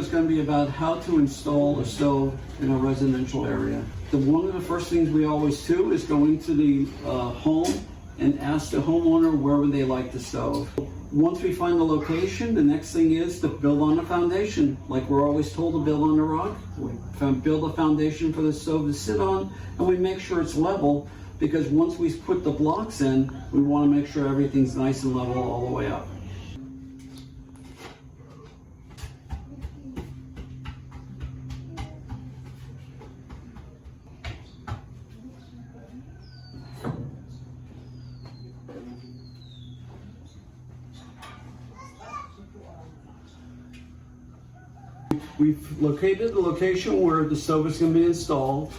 is going to be about how to install a stove in a residential area. One of the first things we always do is go into the home and ask the homeowner where would they like the stove. Once we find the location, the next thing is to build on the foundation. Like we're always told to build on the rock. We build a foundation for the stove to sit on, and we make sure it's level, because once we put the blocks in, we want to make sure everything's nice and level all the way up. We've located the location where the stove is going to be installed.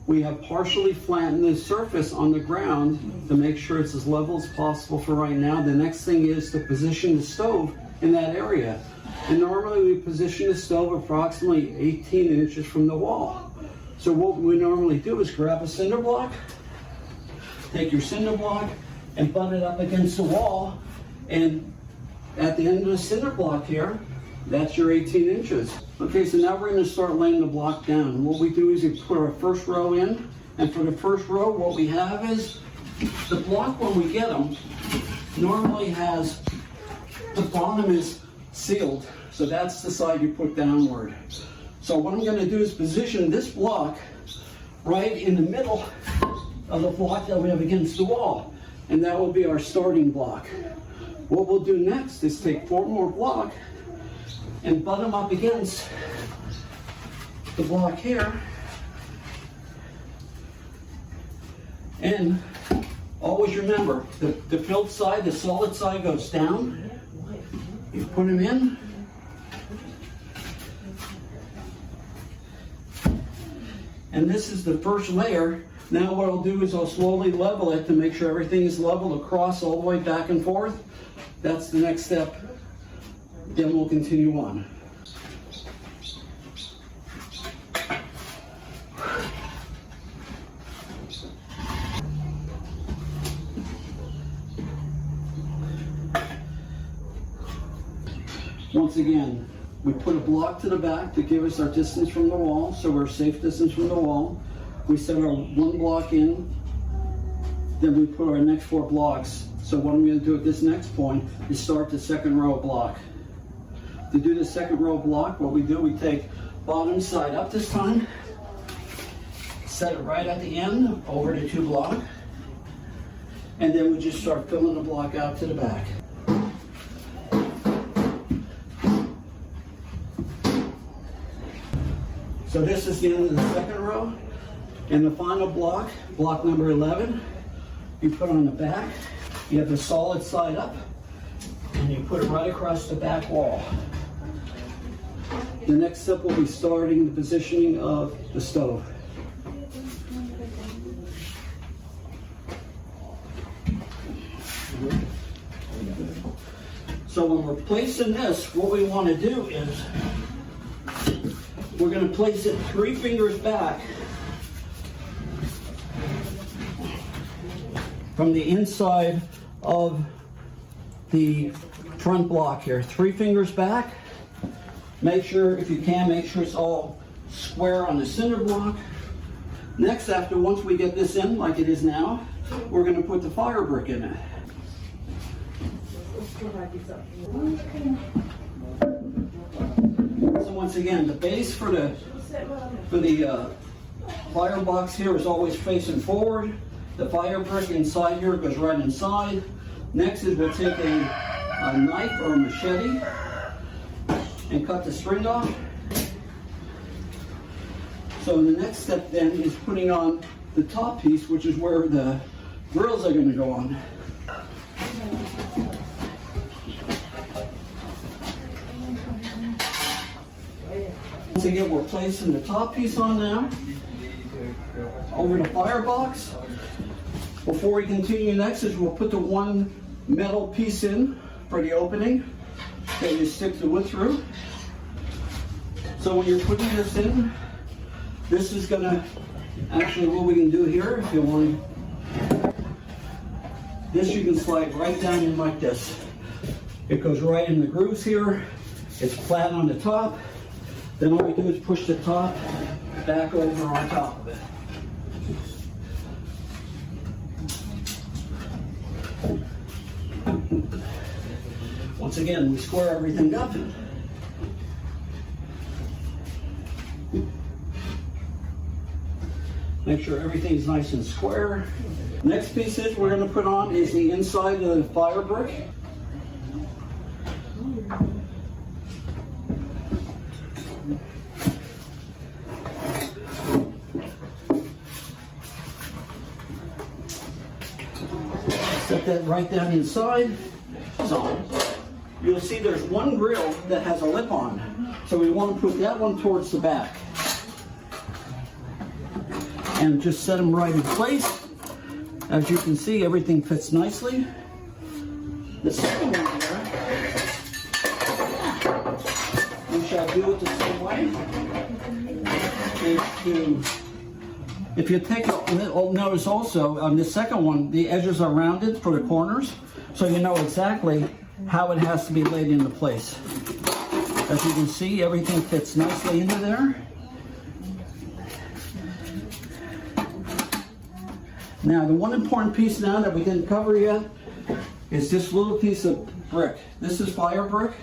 We have partially flattened the surface on the ground to make sure it's as level as possible for right now. The next thing is to position the stove in that area. And normally we position the stove approximately 18 inches from the wall. So what we normally do is grab a cinder block, take your cinder block and butt it up against the wall. And at the end of the cinder block here, that's your 18 inches. Okay, so now we're going to start laying the block down. What we do is we put our first row in, and for the first row, what we have is the block when we get them normally has, the bottom is sealed, so that's the side you put downward. So what I'm going to do is position this block right in the middle of the block that we have against the wall, and that will be our starting block. What we'll do next is take 4 more blocks and butt them up against the block here. And always remember, the filled side, the solid side goes down. You put them in. And this is the first layer. Now what I'll do is I'll slowly level it to make sure everything is level across all the way back and forth. That's the next step. Then we'll continue on. Once again, we put a block to the back to give us our distance from the wall, so we're a safe distance from the wall. We set our 1 block in, then we put our next 4 blocks. So what I'm going to do at this next point is start the second row block. To do the second row block, what we do, we take bottom side up this time, set it right at the end, over the 2 block, and then we just start filling the block out to the back. So this is the end of the second row, and the final block, block number 11, you put on the back. You have the solid side up, and you put it right across the back wall. The next step will be starting the positioning of the stove. So when we're placing this, what we want to do is we're going to place it 3 fingers back from the inside of the front block here. 3 fingers back. Make sure, if you can, make sure it's all square on the cinder block. Next, once we get this in, like it is now, we're going to put the fire brick in it. So once again, the base for the firebox here is always facing forward. The fire brick inside here goes right inside. Next is we'll take a knife or a machete and cut the string off. So the next step then is putting on the top piece, which is where the grills are going to go on. Once again, we're placing the top piece on now over the firebox. Before we continue, next is we'll put the 1 metal piece in for the opening that you stick the wood through. So when you're putting this in, this is gonna, actually what we can do here, if you want, this you can slide right down in like this. It goes right in the grooves here. It's flat on the top. Then all we do is push the top back over on top of it. Once again, we square everything up. Make sure everything's nice and square. Next pieces we're going to put on is the inside of the fire brick. Set that right down inside. So you'll see there's one grill that has a lip on. So we want to put that one towards the back. And just set them right in place. As you can see, everything fits nicely. The second one here, we shall do it the same way. If you take notice also, on the second one, the edges are rounded for the corners, so you know exactly how it has to be laid into place. As you can see, everything fits nicely into there. Now, the one important piece now that we didn't cover yet is this little piece of brick. This is fire brick.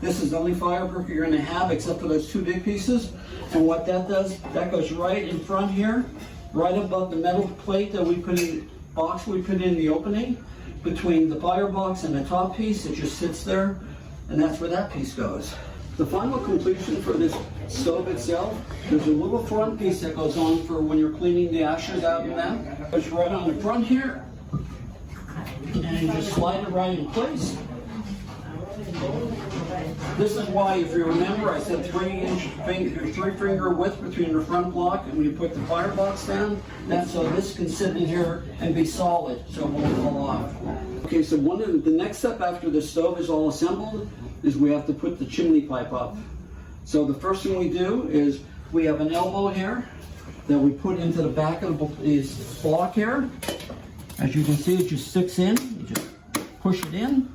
This is the only fire brick you're going to have except for those two big pieces. And what that does, that goes right in front here, right above the metal plate that we put in, box we put in the opening, between the firebox and the top piece. It just sits there, and that's where that piece goes. The final completion for this stove itself, there's a little front piece that goes on for when you're cleaning the ashes out and that. It's right on the front here, and you just slide it right in place. This is why, if you remember, I said 3-inch finger, 3-finger width between the front block and when you put the firebox down. That's so this can sit in here and be solid, so it won't fall off. Okay, so the next step after the stove is all assembled is we have to put the chimney pipe up. So the first thing we do is we have an elbow here that we put into the back of this block here. As you can see, it just sticks in. You just push it in.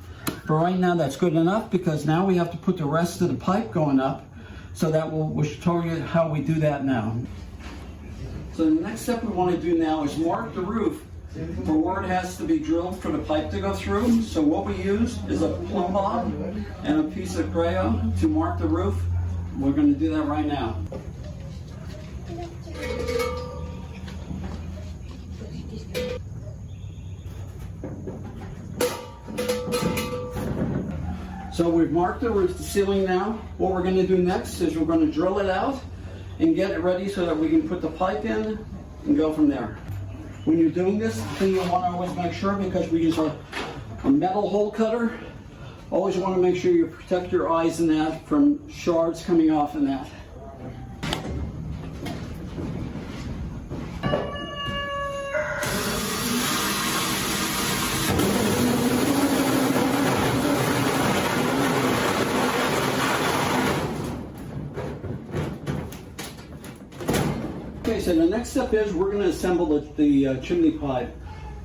For right now, that's good enough because now we have to put the rest of the pipe going up. So that we'll show you how we do that now. So the next step we want to do now is mark the roof for where it has to be drilled for the pipe to go through. So what we use is a plumb bob and a piece of crayon to mark the roof. We're going to do that right now. So we've marked the roof, the ceiling now. What we're going to do next is we're going to drill it out and get it ready so that we can put the pipe in and go from there. When you're doing this, the thing you want to always make sure, because we use a metal hole cutter, always want to make sure you protect your eyes in that from shards coming off in that. Okay, so the next step is we're going to assemble the chimney pipe.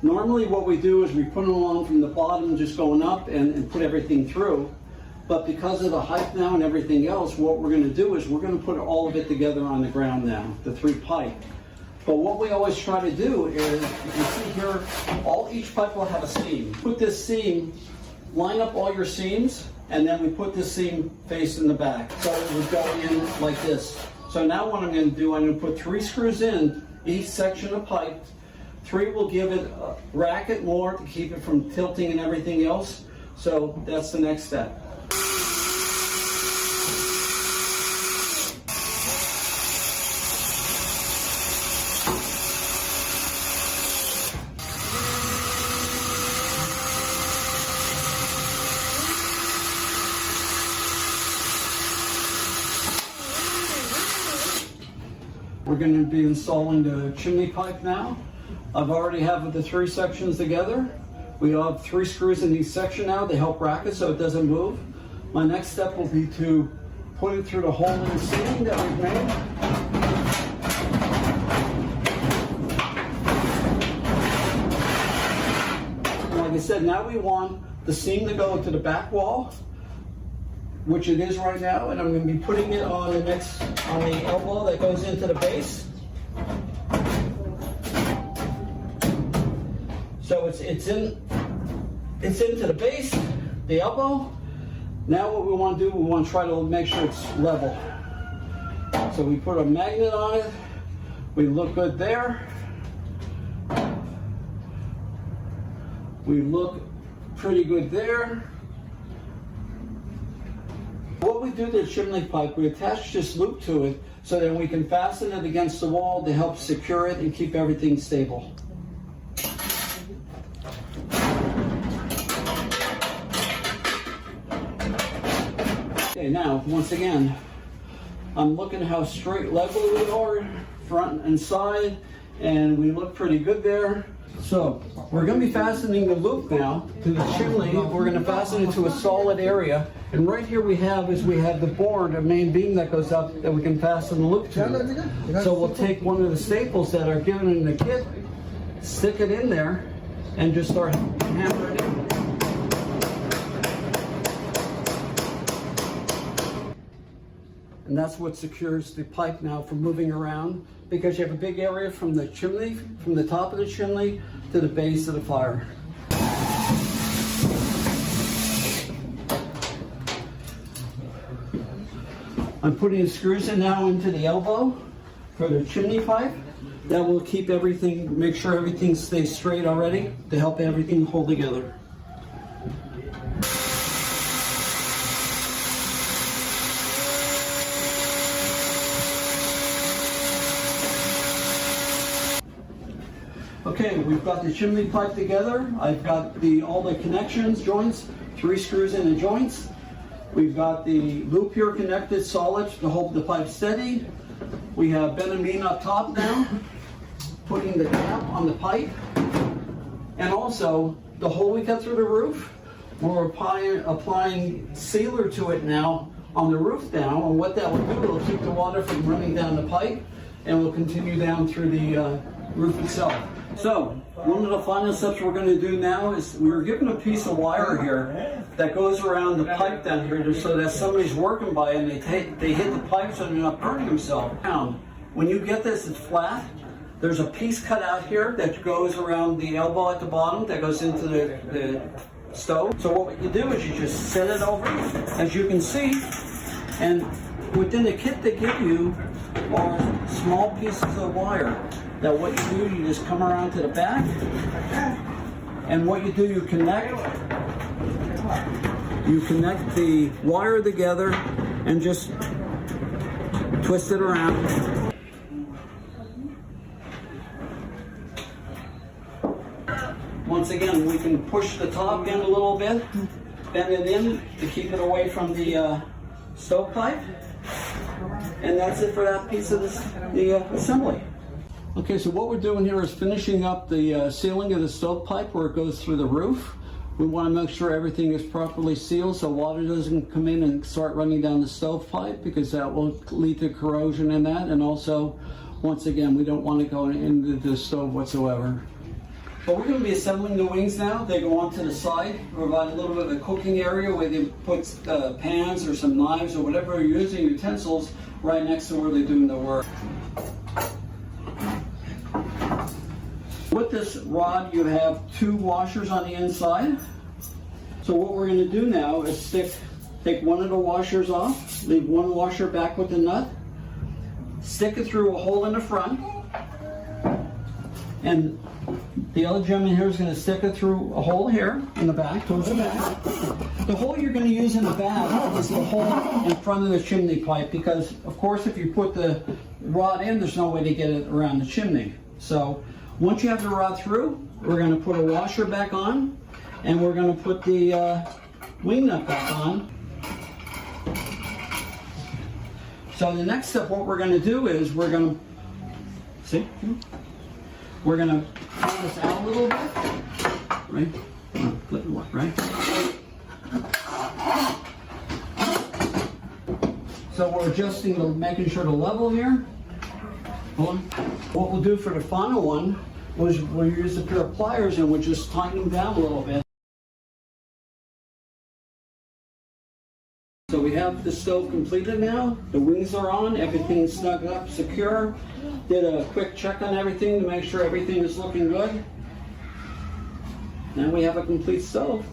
Normally what we do is we put it along from the bottom, just going up and put everything through. But because of the height now and everything else, what we're going to do is we're going to put all of it together on the ground now, the 3 pipe. But what we always try to do is, you can see here, each pipe will have a seam. Put this seam, line up all your seams, and then we put this seam face in the back. So it would go in like this. So now what I'm going to do, I'm going to put 3 screws in each section of pipe. 3 will give it a racket more to keep it from tilting and everything else. So that's the next step. We're going to be installing the chimney pipe now. I've already have the 3 sections together. We have 3 screws in each section now. They help rack it so it doesn't move. My next step will be to put it through the hole in the ceiling that we've made. And like I said, now we want the seam to go to the back wall. which it is right now, and I'm going to be putting it on the elbow that goes into the base. So it's into the base, the elbow. Now what we want to do, we want to try to make sure it's level. So we put a magnet on it. We look good there. We look pretty good there. What we do to the chimney pipe, we attach this loop to it so that we can fasten it against the wall to help secure it and keep everything stable. Okay, now, once again, I'm looking how straight level we are, front and side, and we look pretty good there. So, we're going to be fastening the loop now to the chimney. We're going to fasten it to a solid area. And right here we have the board, a main beam that goes up that we can fasten the loop to. So we'll take one of the staples that are given in the kit, stick it in there, and just start hammering it in. And that's what secures the pipe now from moving around, because you have a big area from the chimney, from the top of the chimney to the base of the fire. I'm putting the screws in now into the elbow for the chimney pipe. That will keep everything, make sure everything stays straight already to help everything hold together. Okay, we've got the chimney pipe together. I've got all the connections, joints, 3 screws in the joints. We've got the loop here connected solid to hold the pipe steady. We have benamine up top now, putting the cap on the pipe. And also, the hole we cut through the roof, we're applying sealer to it now on the roof now. And what that will do, it'll keep the water from running down the pipe and will continue down through the roof itself. So, one of the final steps we're going to do now is we're given a piece of wire here that goes around the pipe down here just so that somebody's working by and they hit the pipe so they're not burning themselves. When you get this, it's flat. There's a piece cut out here that goes around the elbow at the bottom that goes into the stove. So what you do is you just set it over, as you can see, and within the kit they give you are small pieces of wire. That what you do, you just come around to the back, and what you do, you connect the wire together and just twist it around. Once again, we can push the top in a little bit, bend it in to keep it away from the stovepipe, and that's it for that piece of the assembly. Okay, so what we're doing here is finishing up the sealing of the stovepipe where it goes through the roof. We want to make sure everything is properly sealed so water doesn't come in and start running down the stovepipe, because that will lead to corrosion in that. And also, once again, we don't want to go into the stove whatsoever. But we're going to be assembling the wings now. They go onto the side, provide a little bit of a cooking area where they put pans or some knives or whatever you're using, utensils, right next to where they're doing the work. With this rod, you have 2 washers on the inside. So what we're going to do now is take one of the washers off, leave one washer back with the nut, stick it through a hole in the front, and the other gentleman here is going to stick it through a hole here in the back, towards the back. The hole you're going to use in the back is the hole in front of the chimney pipe, because of course if you put the rod in, there's no way to get it around the chimney. So once you have the rod through, we're going to put a washer back on, and we're going to put the wing nut back on. So the next step, what we're going to do is we're going to pull this out a little bit, right? Flip it up, right? So we're adjusting, making sure the level here. What we'll do for the final one was we'll use a pair of pliers and we'll just tighten them down a little bit. So we have the stove completed now. The wings are on, everything's snug up, secure. Did a quick check on everything to make sure everything is looking good. Now we have a complete stove.